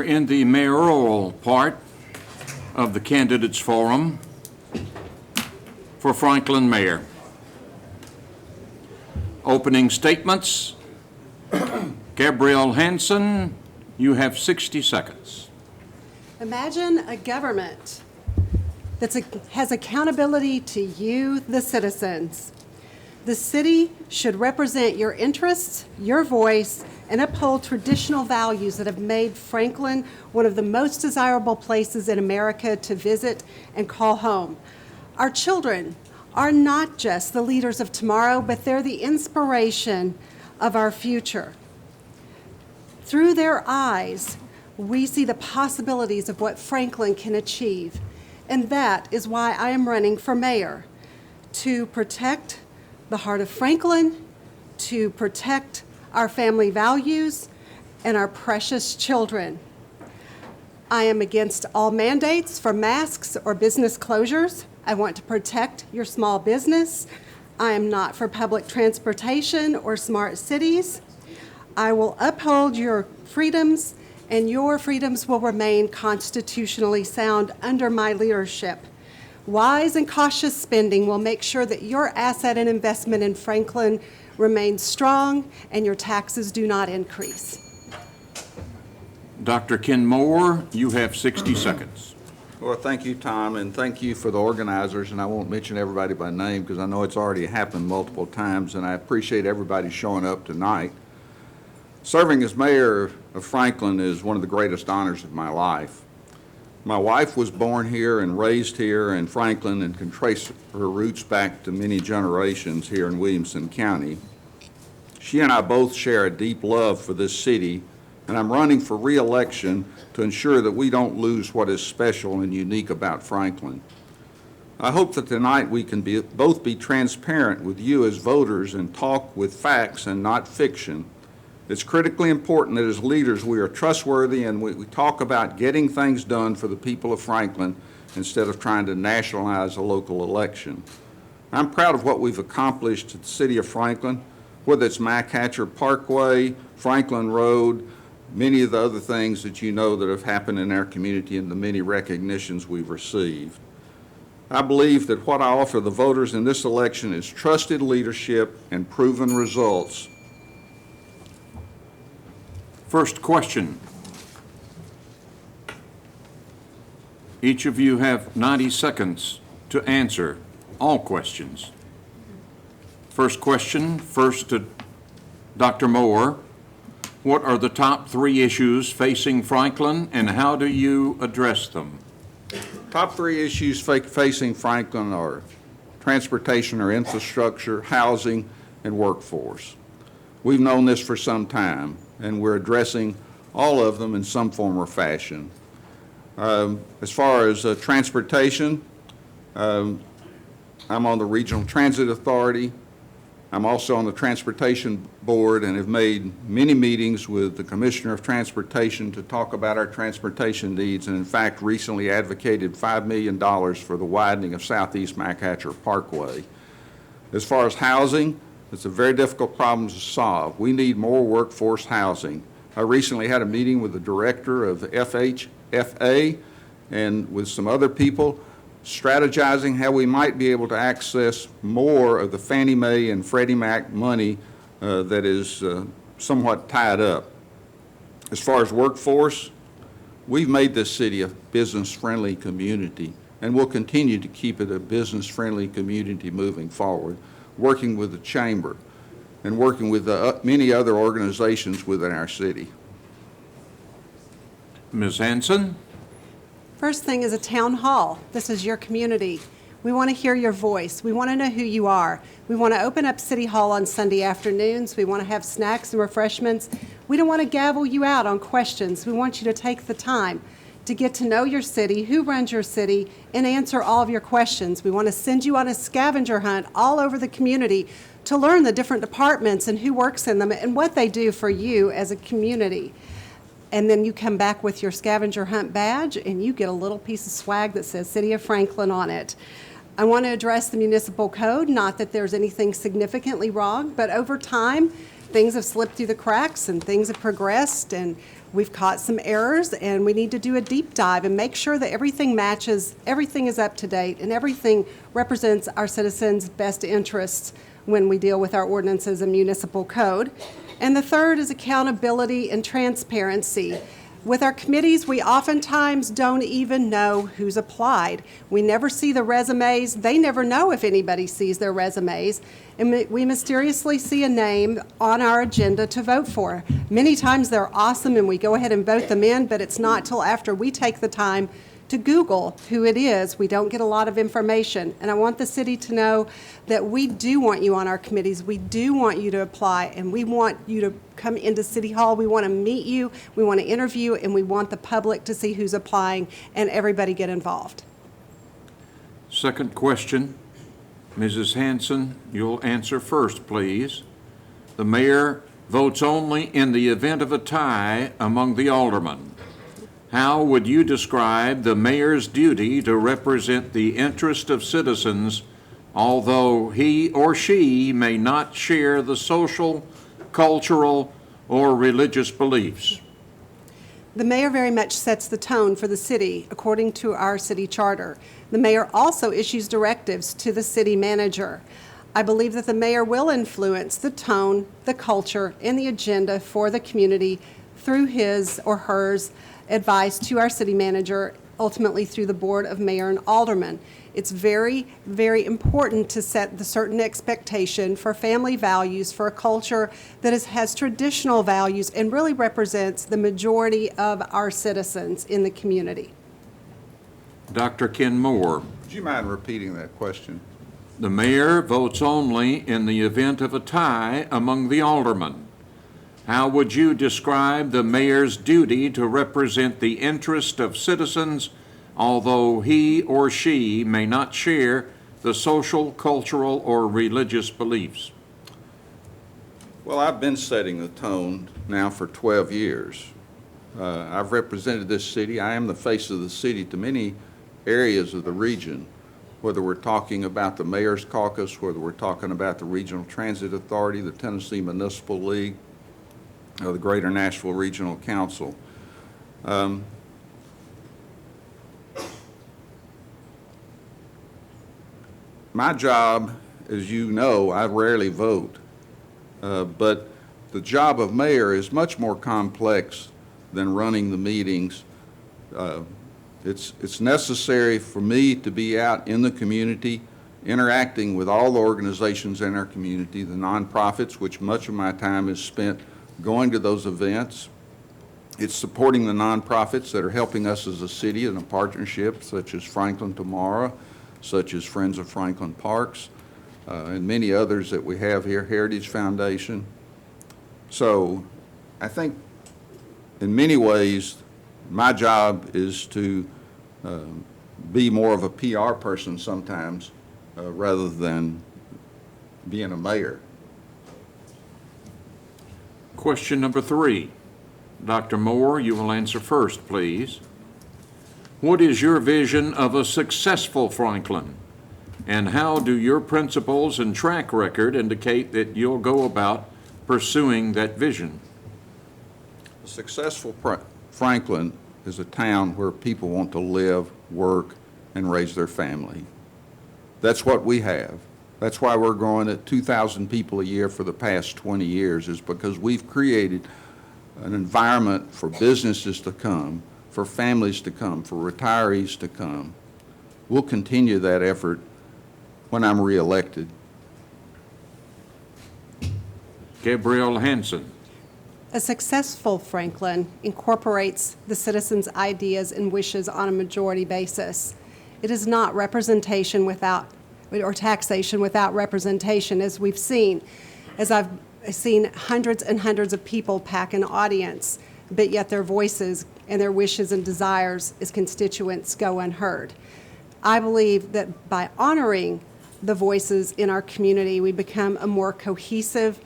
in the mayoral part of the candidates forum for Franklin Mayor. Opening statements. Gabrielle Hanson, you have 60 seconds. Imagine a government that has accountability to you, the citizens. The city should represent your interests, your voice, and uphold traditional values that have made Franklin one of the most desirable places in America to visit and call home. Our children are not just the leaders of tomorrow, but they're the inspiration of our future. Through their eyes, we see the possibilities of what Franklin can achieve. And that is why I am running for mayor, to protect the heart of Franklin, to protect our family values and our precious children. I am against all mandates for masks or business closures. I want to protect your small business. I am not for public transportation or smart cities. I will uphold your freedoms, and your freedoms will remain constitutionally sound under my leadership. Wise and cautious spending will make sure that your asset and investment in Franklin remains strong and your taxes do not increase. Dr. Ken Moore, you have 60 seconds. Well, thank you, Tom, and thank you for the organizers, and I won't mention everybody by name because I know it's already happened multiple times, and I appreciate everybody showing up tonight. Serving as mayor of Franklin is one of the greatest honors of my life. My wife was born here and raised here in Franklin and can trace her roots back to many generations here in Williamson County. She and I both share a deep love for this city, and I'm running for re-election to ensure that we don't lose what is special and unique about Franklin. I hope that tonight we can both be transparent with you as voters and talk with facts and not fiction. It's critically important that as leaders we are trustworthy and we talk about getting things done for the people of Franklin instead of trying to nationalize a local election. I'm proud of what we've accomplished at the City of Franklin, whether it's Mac Hatcher Parkway, Franklin Road, many of the other things that you know that have happened in our community and the many recognitions we've received. I believe that what I offer the voters in this election is trusted leadership and proven results. First question. Each of you have 90 seconds to answer all questions. First question, first to Dr. Moore. What are the top 3 issues facing Franklin, and how do you address them? Top 3 issues facing Franklin are transportation or infrastructure, housing, and workforce. We've known this for some time, and we're addressing all of them in some form or fashion. As far as transportation, I'm on the Regional Transit Authority. I'm also on the Transportation Board and have made many meetings with the Commissioner of Transportation to talk about our transportation needs, and in fact recently advocated $5 million for the widening of Southeast Mac Hatcher Parkway. As far as housing, it's a very difficult problem to solve. We need more workforce housing. I recently had a meeting with the director of the FHFA and with some other people, strategizing how we might be able to access more of the Fannie Mae and Freddie Mac money that is somewhat tied up. As far as workforce, we've made this city a business-friendly community, and we'll continue to keep it a business-friendly community moving forward, working with the Chamber and working with many other organizations within our city. Ms. Hanson? First thing is a town hall. This is your community. We want to hear your voice. We want to know who you are. We want to open up City Hall on Sunday afternoons. We want to have snacks and refreshments. We don't want to gavel you out on questions. We want you to take the time to get to know your city, who runs your city, and answer all of your questions. We want to send you on a scavenger hunt all over the community to learn the different departments and who works in them and what they do for you as a community. And then you come back with your scavenger hunt badge and you get a little piece of swag that says City of Franklin on it. I want to address the municipal code, not that there's anything significantly wrong, but over time, things have slipped through the cracks and things have progressed and we've caught some errors and we need to do a deep dive and make sure that everything matches, everything is up to date, and everything represents our citizens' best interests when we deal with our ordinances and municipal code. And the third is accountability and transparency. With our committees, we oftentimes don't even know who's applied. We never see the resumes. They never know if anybody sees their resumes. And we mysteriously see a name on our agenda to vote for. Many times they're awesome and we go ahead and vote them in, but it's not till after we take the time to Google who it is. We don't get a lot of information. And I want the city to know that we do want you on our committees. We do want you to apply, and we want you to come into City Hall. We want to meet you, we want to interview, and we want the public to see who's applying and everybody get involved. Second question, Mrs. Hanson, you'll answer first, please. The mayor votes only in the event of a tie among the aldermen. How would you describe the mayor's duty to represent the interest of citizens, although he or she may not share the social, cultural, or religious beliefs? The mayor very much sets the tone for the city according to our city charter. The mayor also issues directives to the city manager. I believe that the mayor will influence the tone, the culture, and the agenda for the community through his or hers advice to our city manager, ultimately through the board of mayor and aldermen. It's very, very important to set the certain expectation for family values, for a culture that has traditional values and really represents the majority of our citizens in the community. Dr. Ken Moore. Would you mind repeating that question? The mayor votes only in the event of a tie among the aldermen. How would you describe the mayor's duty to represent the interest of citizens, although he or she may not share the social, cultural, or religious beliefs? Well, I've been setting the tone now for 12 years. I've represented this city. I am the face of the city to many areas of the region, whether we're talking about the Mayor's Caucus, whether we're talking about the Regional Transit Authority, the Tennessee Municipal League, or the Greater Nashville Regional Council. My job, as you know, I rarely vote, but the job of mayor is much more complex than running the meetings. It's necessary for me to be out in the community, interacting with all the organizations in our community, the nonprofits, which much of my time is spent going to those events. It's supporting the nonprofits that are helping us as a city in a partnership, such as Franklin Tomorrow, such as Friends of Franklin Parks, and many others that we have here, Heritage Foundation. So I think in many ways, my job is to be more of a PR person sometimes rather than being a mayor. Question number 3. Dr. Moore, you will answer first, please. What is your vision of a successful Franklin? And how do your principles and track record indicate that you'll go about pursuing that vision? A successful Franklin is a town where people want to live, work, and raise their family. That's what we have. That's why we're growing at 2,000 people a year for the past 20 years, is because we've created an environment for businesses to come, for families to come, for retirees to come. We'll continue that effort when I'm reelected. Gabrielle Hanson. A successful Franklin incorporates the citizens' ideas and wishes on a majority basis. It is not representation without, or taxation without representation, as we've seen. As I've seen hundreds and hundreds of people pack an audience, but yet their voices and their wishes and desires as constituents go unheard. I believe that by honoring the voices in our community, we become a more cohesive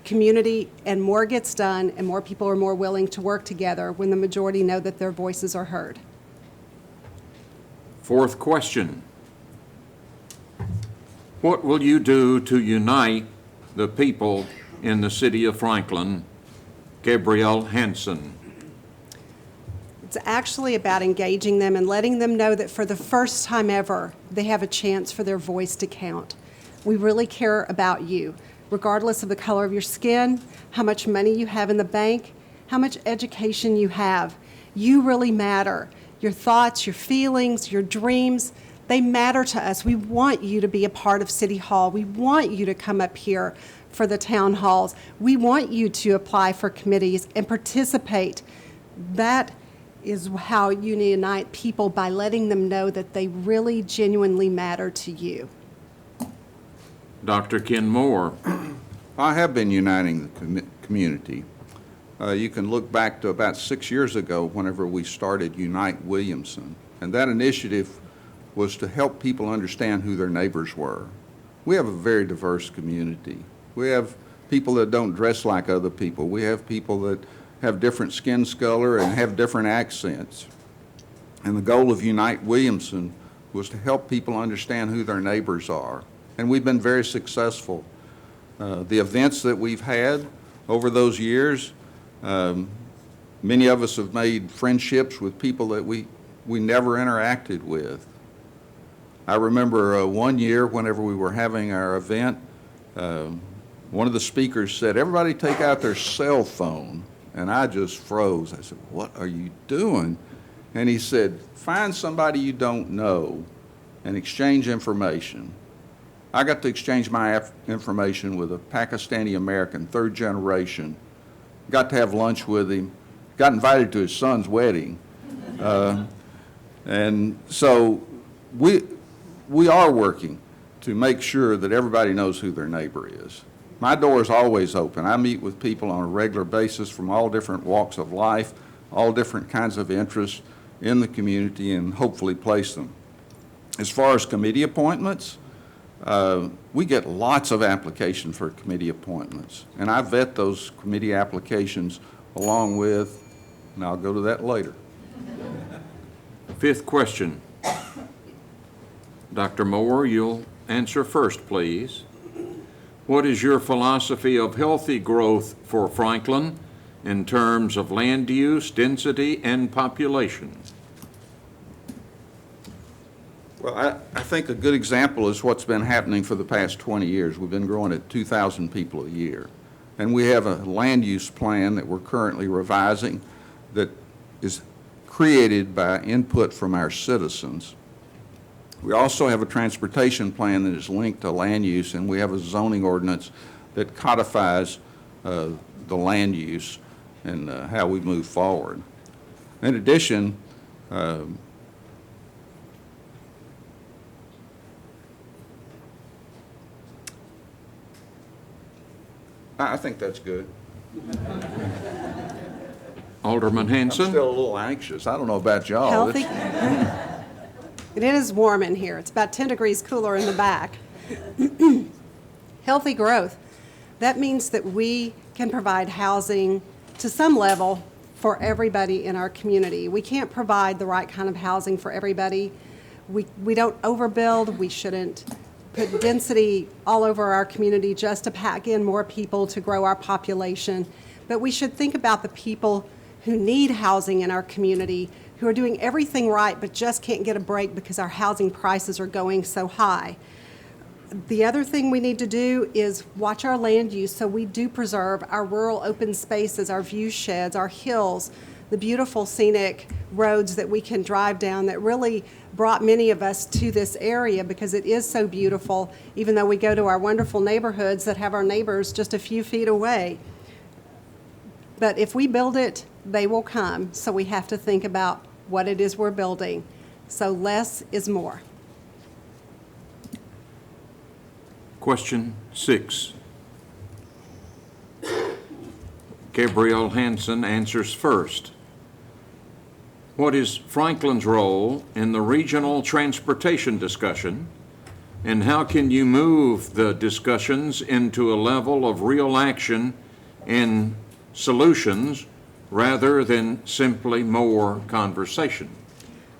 community, and more gets done, and more people are more willing to work together when the majority know that their voices are heard. Fourth question. What will you do to unite the people in the city of Franklin, Gabrielle Hanson. It's actually about engaging them and letting them know that for the first time ever, they have a chance for their voice to count. We really care about you, regardless of the color of your skin, how much money you have in the bank, how much education you have. You really matter. Your thoughts, your feelings, your dreams, they matter to us. We want you to be a part of City Hall. We want you to come up here for the town halls. We want you to apply for committees and participate. That is how you unite people, by letting them know that they really genuinely matter to you. Dr. Ken Moore. I have been uniting the community. You can look back to about 6 years ago whenever we started Unite Williamson, and that initiative was to help people understand who their neighbors were. We have a very diverse community. We have people that don't dress like other people. We have people that have different skin color and have different accents. And the goal of Unite Williamson was to help people understand who their neighbors are. And we've been very successful. The events that we've had over those years, many of us have made friendships with people that we never interacted with. I remember one year whenever we were having our event, one of the speakers said, "Everybody take out their cell phone." And I just froze. I said, "What are you doing?" And he said, "Find somebody you don't know and exchange information." I got to exchange my information with a Pakistani American, third generation. Got to have lunch with him. Got invited to his son's wedding. And so we are working to make sure that everybody knows who their neighbor is. My door is always open. I meet with people on a regular basis from all different walks of life, all different kinds of interests in the community, and hopefully place them. As far as committee appointments, we get lots of applications for committee appointments, and I vet those committee applications along with, and I'll go to that later. Fifth question. Dr. Moore, you'll answer first, please. What is your philosophy of healthy growth for Franklin in terms of land use, density, and population? Well, I think a good example is what's been happening for the past 20 years. We've been growing at 2,000 people a year. And we have a land use plan that we're currently revising that is created by input from our citizens. We also have a transportation plan that is linked to land use, and we have a zoning ordinance that codifies the land use and how we move forward. In addition, I think that's good. Alderman I'm Hanson? still a little anxious. I don't know about y'all. Healthy. It is warm in here. It's about 10 degrees cooler in the back. Healthy growth. That means that we can provide housing to some level for everybody in our community. We can't provide the right kind of housing for everybody. We don't overbuild. We shouldn't put density all over our community just to pack in more people to grow our population. But we should think about the people who need housing in our community, who are doing everything right but just can't get a break because our housing prices are going so high. The other thing we need to do is watch our land use so we do preserve our rural open spaces, our view sheds, our hills, the beautiful scenic roads that we can drive down that really brought many of us to this area because it is so beautiful, even though we go to our wonderful neighborhoods that have our neighbors just a few feet away. But if we build it, they will come, so we have to think about what it is we're building. So less is more. Question 6. Gabrielle Hanson answers first. What is Franklin's role in the regional transportation discussion, and how can you move the discussions into a level of real action and solutions rather than simply more conversation?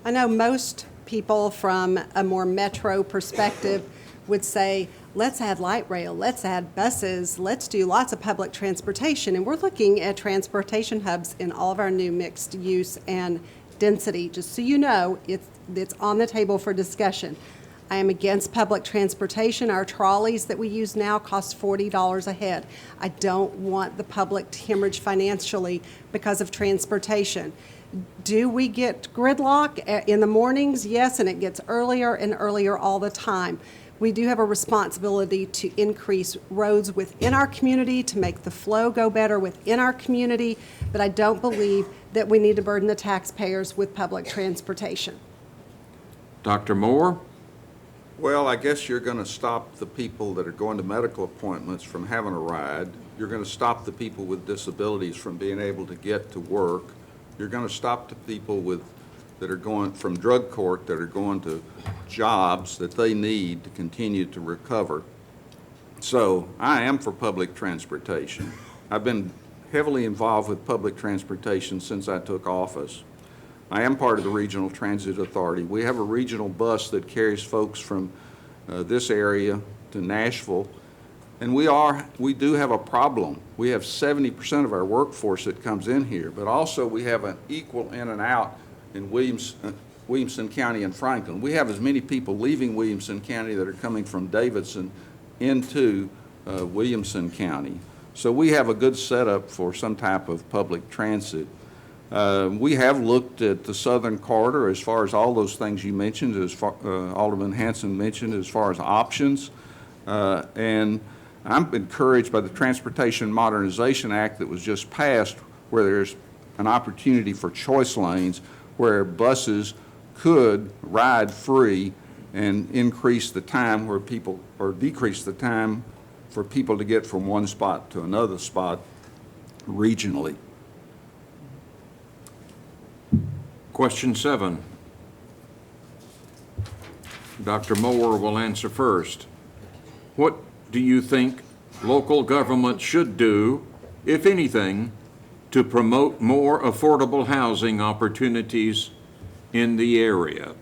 I know most people from a more metro perspective would say, let's add light rail, let's add buses, let's do lots of public transportation. And we're looking at transportation hubs in all of our new mixed use and density. Just so you know, it's on the table for discussion. I am against public transportation. Our trolleys that we use now cost $40 a head. I don't want the public to hemorrhage financially because of transportation. Do we get gridlock in the mornings? Yes, and it gets earlier and earlier all the time. We do have a responsibility to increase roads within our community, to make the flow go better within our community, but I don't believe that we need to burden the taxpayers with public transportation. Dr. Moore? Well, I guess you're going to stop the people that are going to medical appointments from having a ride. You're going to stop the people with disabilities from being able to get to work. You're going to stop the people that are going from drug court, that are going to jobs that they need to continue to recover. So I am for public transportation. I've been heavily involved with public transportation since I took office. I am part of the Regional Transit Authority. We have a regional bus that carries folks from this area to Nashville, and we do have a problem. We have 70% of our workforce that comes in here, but also we have an equal in and out in Williamson County and Franklin. We have as many people leaving Williamson County that are coming from Davidson into Williamson County. So we have a good setup for some type of public transit. We have looked at the Southern Corridor as far as all those things you mentioned, as far, Alderman Hanson mentioned, as far as options. And I'm encouraged by the Transportation Modernization Act that was just passed, where there's an opportunity for choice lanes where buses could ride free and increase the time where people, or decrease the time for people to get from one spot to another spot regionally. Question 7. Dr. Moore will answer first. What do you think local government should do, if anything, to promote more affordable housing opportunities in the area?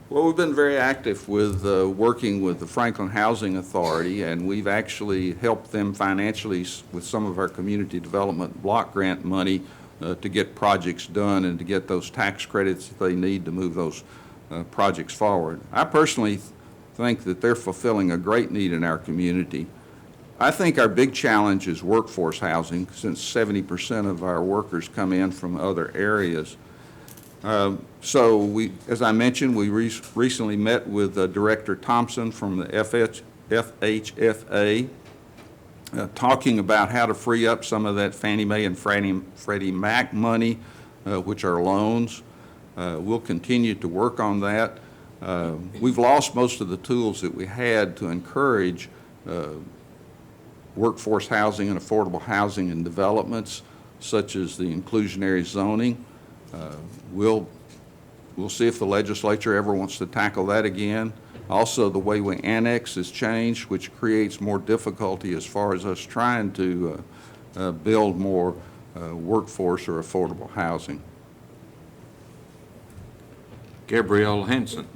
Well, we've been very active with working with the Franklin Housing Authority, and we've actually helped them financially with some of our community development block grant money to get projects done and to get those tax credits that they need to move those projects forward. I personally think that they're fulfilling a great need in our community. I think our big challenge is workforce housing, since 70% of our workers come in from other areas. So we, as I mentioned, we recently met with Director Thompson from the FHFA, talking about how to free up some of that Fannie Mae and Freddie Mac money, which are loans. We'll continue to work on that. We've lost most of the tools that we had to encourage workforce housing and affordable housing and developments, such as the inclusionary zoning. We'll see if the legislature ever wants to tackle that again. Also, the way we annex has changed, which creates more difficulty as far as us trying to build more workforce or affordable housing. Gabrielle Hanson.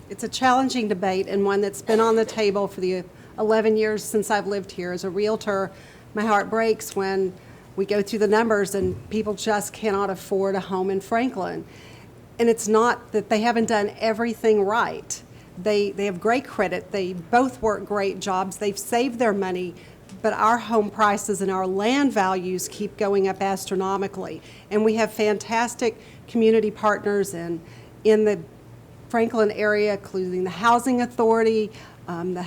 It's a challenging debate and one that's been on the table for the 11 years since I've lived here. As a realtor, my heart breaks when we go through the numbers and people just cannot afford a home in Franklin. And it's not that they haven't done everything right. They have great credit. They both work great jobs. They've saved their money, but our home prices and our land values keep going up astronomically. And we have fantastic community partners in the Franklin area, including the Housing Authority, the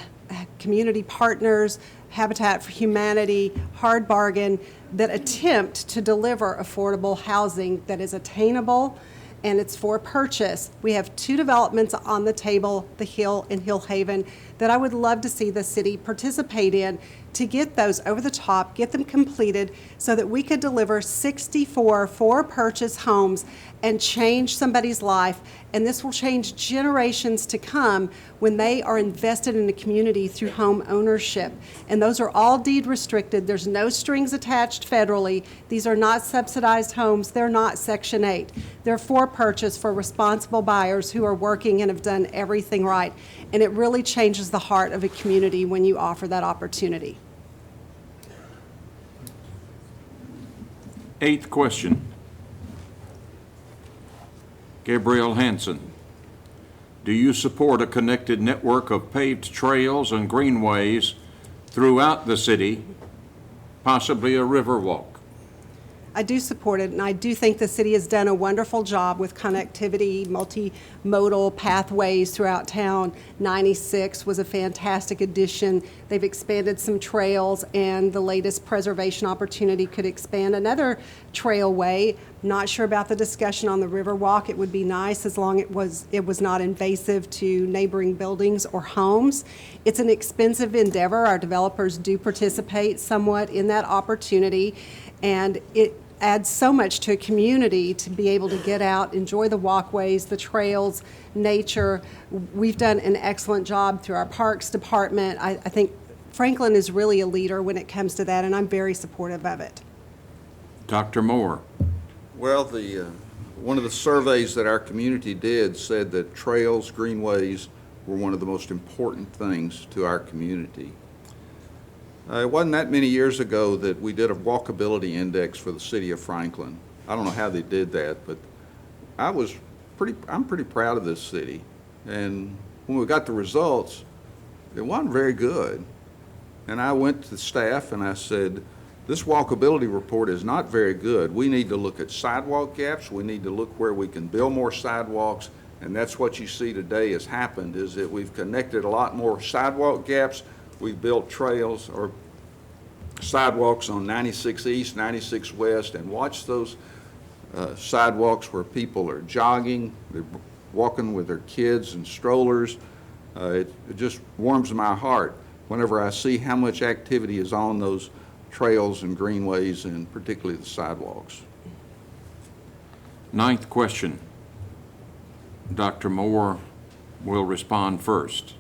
community partners, Habitat for Humanity, Hard Bargain, that attempt to deliver affordable housing that is attainable and it's for purchase. We have 2 developments on the table, The Hill and Hill Haven, that I would love to see the city participate in to get those over the top, get them completed so that we could deliver 64 for-purchase homes and change somebody's life. And this will change generations to come when they are invested in the community through home ownership. And those are all deed restricted. There's no strings attached federally. These are not subsidized homes. They're not Section 8. They're for purchase for responsible buyers who are working and have done everything right. and it really changes the heart of a community when you offer that opportunity. Eighth question. Gabrielle Hanson, do you support a connected network of paved trails and greenways throughout the city, possibly a river walk? I do support it, and I do think the city has done a wonderful job with connectivity, multimodal pathways throughout town. 96 was a fantastic addition. They've expanded some trails, and the latest preservation opportunity could expand another trailway. Not sure about the discussion on the Riverwalk. It would be nice as long as it was not invasive to neighboring buildings or homes. It's an expensive endeavor. Our developers do participate somewhat in that opportunity, and it adds so much to a community to be able to get out, enjoy the walkways, the trails, nature. We've done an excellent job through our Parks Department. I think Franklin is really a leader when it comes to that, and I'm very supportive of it. Dr. Moore. Well, one of the surveys that our community did said that trails, greenways were one of the most important things to our community. It wasn't that many years ago that we did a walkability index for the city of Franklin. I don't know how they did that, but I'm pretty proud of this city. And when we got the results, it wasn't very good. And I went to the staff and I said, this walkability report is not very good. We need to look at sidewalk gaps. We need to look where we can build more sidewalks. And that's what you see today has happened, is that we've connected a lot more sidewalk gaps. We've built trails or sidewalks on 96 East, 96 West, and watch those sidewalks where people are jogging, they're walking with their kids and strollers. It just warms my heart whenever I see how much activity is on those trails and greenways, and particularly the sidewalks. Ninth question. Dr. Moore will respond first.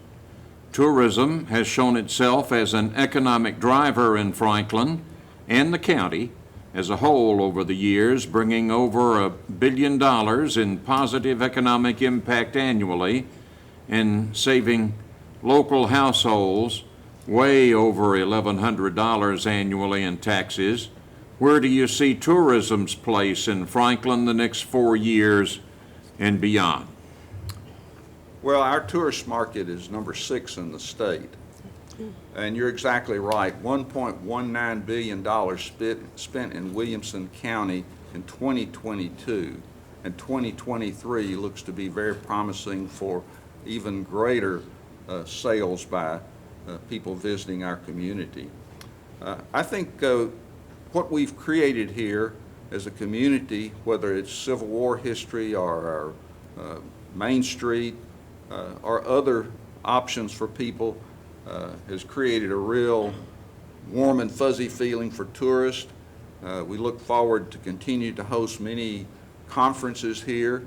Tourism has shown itself as an economic driver in Franklin and the county as a whole over the years, bringing over $1 billion in positive economic impact annually and saving local households way over $1,100 annually in taxes. Where do you see tourism's place in Franklin the next 4 years and beyond? Well, our tourist market is number 6 in the state. And you're exactly right. $1.19 billion spent in Williamson County in 2022. And 2023 looks to be very promising for even greater sales by people visiting our community. I think what we've created here as a community, whether it's Civil War history or our Main Street, or other options for people, has created a real warm and fuzzy feeling for tourists. We look forward to continue to host many conferences here,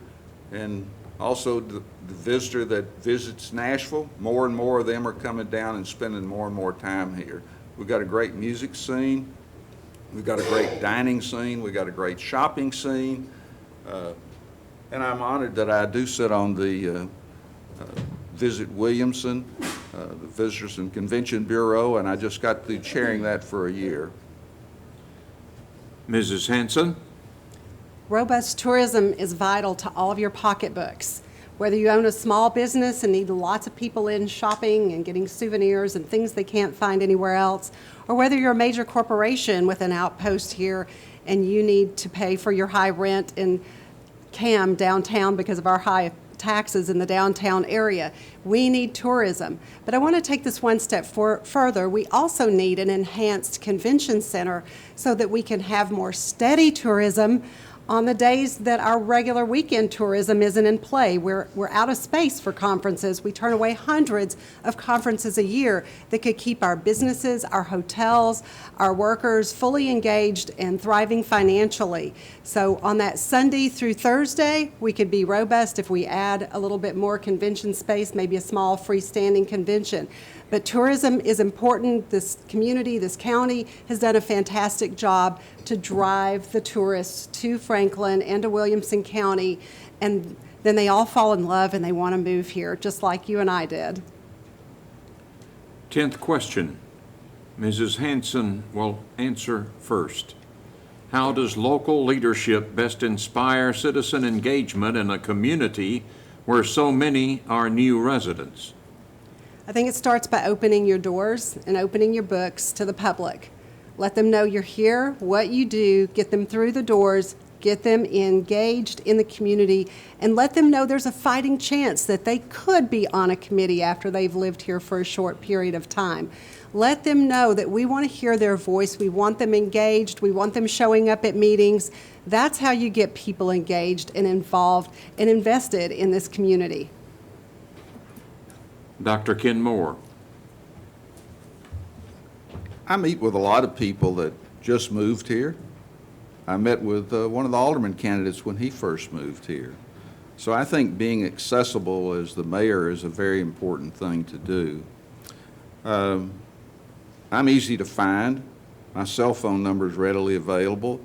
and also the visitor that visits Nashville, more and more of them are coming down and spending more and more time here. We've got a great music scene, we've got a great dining scene, we've got a great shopping scene, and I'm honored that I do sit on the Visit Williamson, the Visitors and Convention Bureau, and I just got through chairing that for a year. Mrs. Hanson? Robust tourism is vital to all of your pocketbooks. Whether you own a small business and need lots of people in shopping and getting souvenirs and things they can't find anywhere else, or whether you're a major corporation with an outpost here and you need to pay for your high rent in CAM downtown because of our high taxes in the downtown area. We need tourism. But I want to take this one step further. We also need an enhanced convention center so that we can have more steady tourism on the days that our regular weekend tourism isn't in play. We're out of space for conferences. We turn away hundreds of conferences a year that could keep our businesses, our hotels, our workers fully engaged and thriving financially. So on that Sunday through Thursday, we could be robust if we add a little bit more convention space, maybe a small freestanding convention. But tourism is important. This community, this county has done a fantastic job to drive the tourists to Franklin and to Williamson County. And then they all fall in love and they want to move here, just like you and I did. 10th question. Mrs. Hanson will answer first. How does local leadership best inspire citizen engagement in a community where so many are new residents? I think it starts by opening your doors and opening your books to the public. Let them know you're here, what you do, get them through the doors, get them engaged in the community, and let them know there's a fighting chance that they could be on a committee after they've lived here for a short period of time. Let them know that we want to hear their voice, we want them engaged, we want them showing up at meetings. That's how you get people engaged and involved and invested in this community. Dr. Ken Moore. I meet with a lot of people that just moved here. I met with one of the alderman candidates when he first moved here. So I think being accessible as the mayor is a very important thing to do. I'm easy to find. My cell phone number is readily available.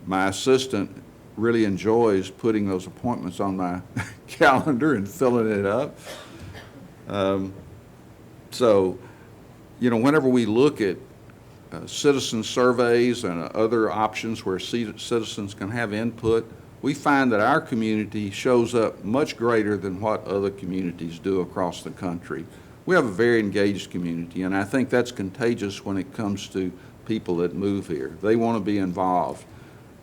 My assistant really enjoys putting those appointments on my calendar and filling it up. So, you know, whenever we look at citizen surveys and other options where citizens can have input, we find that our community shows up much greater than what other communities do across the country. We have a very engaged community, and I think that's contagious when it comes to people that move here. They want to be involved.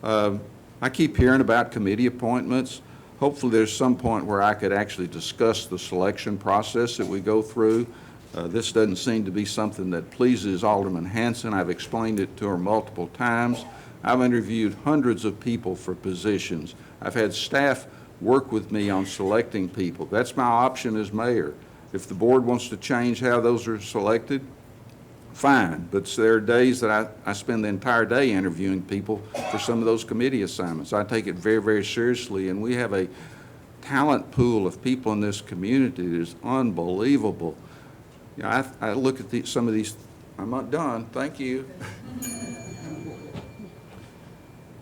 I keep hearing about committee appointments. Hopefully there's some point where I could actually discuss the selection process that we go through. This doesn't seem to be something that pleases Alderman Hanson. I've explained it to her multiple times. I've interviewed hundreds of people for positions. I've had staff work with me on selecting people. That's my option as mayor. If the board wants to change how those are selected, fine. But there are days that I spend the entire day interviewing people for some of those committee assignments. I take it very, very seriously, and we have a talent pool of people in this community that is unbelievable. You know, I look at some of these. I'm not done. Thank you.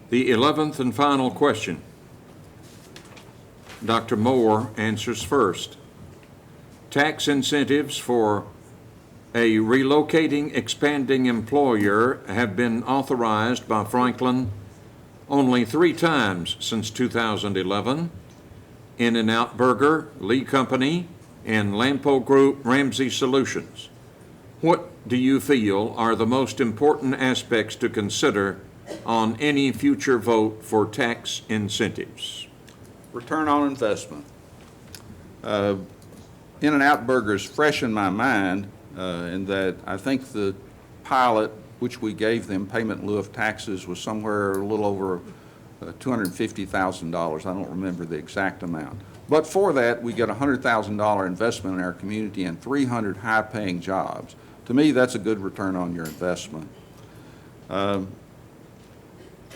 The 11th and final question. Dr. Moore answers first. Tax incentives for a relocating, expanding employer have been authorized by Franklin only 3 times since 2011. In-N-Out Burger, Lee Company, and Lampo Group Ramsey Solutions. What do you feel are the most important aspects to consider on any future vote for tax incentives? Return on investment. In-N-Out Burger is fresh in my mind in that I think the pilot, which we gave them, payment in lieu of taxes, was somewhere a little over $250,000. I don't remember the exact amount. But for that, we get a $100,000 investment in our community and 300 high-paying jobs. To me, that's a good return on your investment. You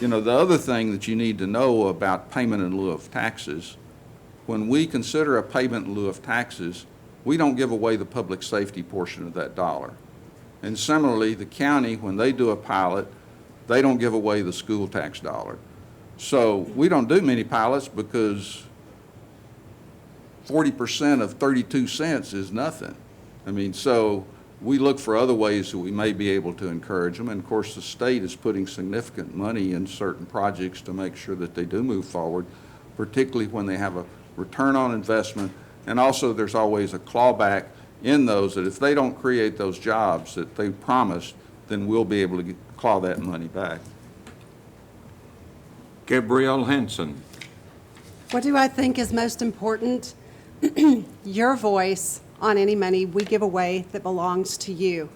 know, the other thing that you need to know about payment in lieu of taxes, when we consider a payment in lieu of taxes, we don't give away the public safety portion of that dollar. And similarly, the county, when they do a pilot, they don't give away the school tax dollar. So we don't do many pilots because 40% of 32 cents is nothing. I mean, so we look for other ways that we may be able to encourage them. And of course, the state is putting significant money in certain projects to make sure that they do move forward, particularly when they have a return on investment. And also, there's always a clawback in those that if they don't create those jobs that they promised, then we'll be able to claw that money back. Gabrielle Hanson. What do I think is most important? Your voice on any money we give away that belongs to you.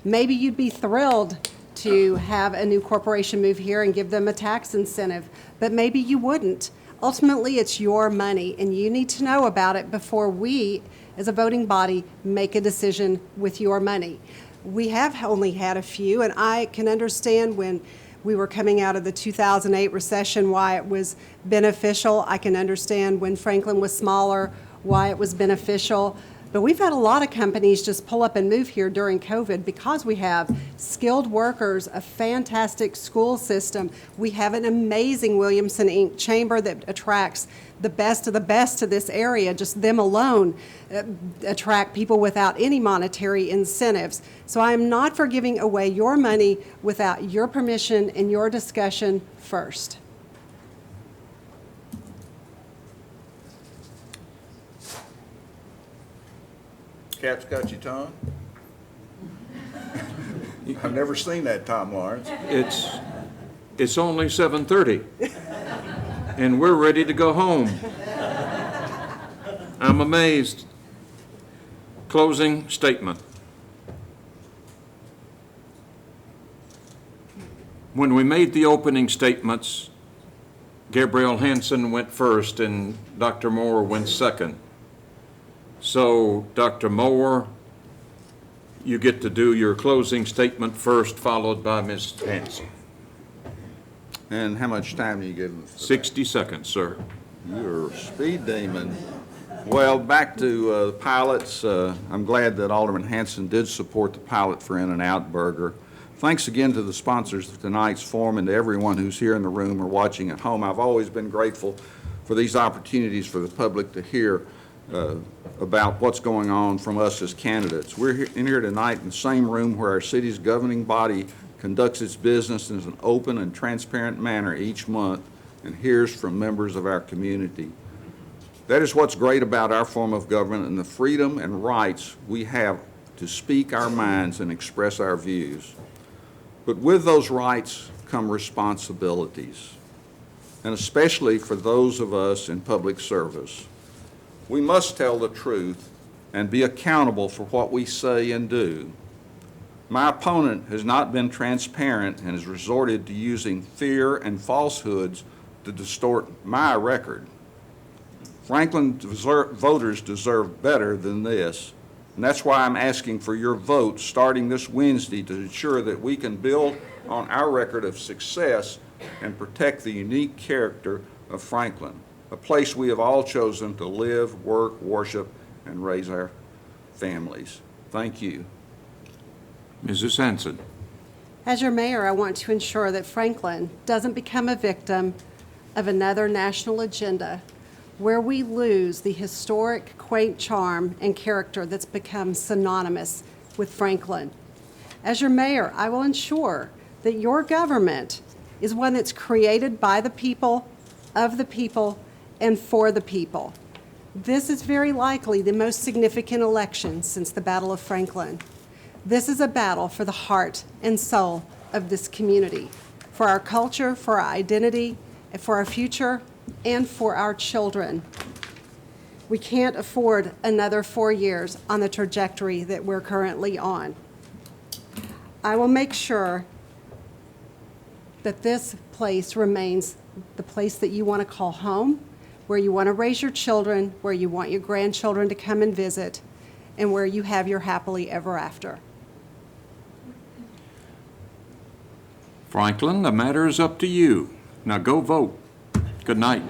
Maybe you'd be thrilled to have a new corporation move here and give them a tax incentive, but maybe you wouldn't. Ultimately, it's your money, and you need to know about it before we, as a voting body, make a decision with your money. We have only had a few, and I can understand when we were coming out of the 2008 recession why it was beneficial. I can understand when Franklin was smaller why it was beneficial. But we've had a lot of companies just pull up and move here during COVID because we have skilled workers, a fantastic school system. We have an amazing Williamson Inc. chamber that attracts the best of the best to this area. Just them alone attract people without any monetary incentives. So I am not for giving away your money without your permission and your discussion first. Cat's got your tongue? I've never seen that, Tom Lawrence. It's only 7:30, and we're ready to go home. I'm amazed. Closing statement. When we made the opening statements, Gabrielle Hanson went first and Dr. Moore went second. So, Dr. Moore, you get to do your closing statement first, followed by Ms. Hanson. And how much time do you give them? 60 seconds, sir. You're a speed demon. Well, back to the pilots. I'm glad that Alderman Hanson did support the pilot for In-N-Out Burger. Thanks again to the sponsors of tonight's forum and to everyone who's here in the room or watching at home. I've always been grateful for these opportunities for the public to hear about what's going on from us as candidates. We're in here tonight in the same room where our city's governing body conducts its business in an open and transparent manner each month and hears from members of our community. That is what's great about our form of government and the freedom and rights we have to speak our minds and express our views. But with those rights come responsibilities, and especially for those of us in public service. We must tell the truth and be accountable for what we say and do. My opponent has not been transparent and has resorted to using fear and falsehoods to distort my record. Franklin voters deserve better than this, and that's why I'm asking for your vote starting this Wednesday to ensure that we can build on our record of success and protect the unique character of Franklin, a place we have all chosen to live, work, worship, and raise our families. Thank you. Mrs. Hanson. As your mayor, I want to ensure that Franklin doesn't become a victim of another national agenda where we lose the historic, quaint charm and character that's become synonymous with Franklin. As your mayor, I will ensure that your government is one that's created by the people, of the people, and for the people. This is very likely the most significant election since the Battle of Franklin. This is a battle for the heart and soul of this community, for our culture, for our identity, and for our future, and for our children. We can't afford another 4 years on the trajectory that we're currently on. I will make sure that this place remains the place that you want to call home, where you want to raise your children, where you want your grandchildren to come and visit, and where you have your happily ever after. Franklin, the matter is up to you. Now go vote. Good night.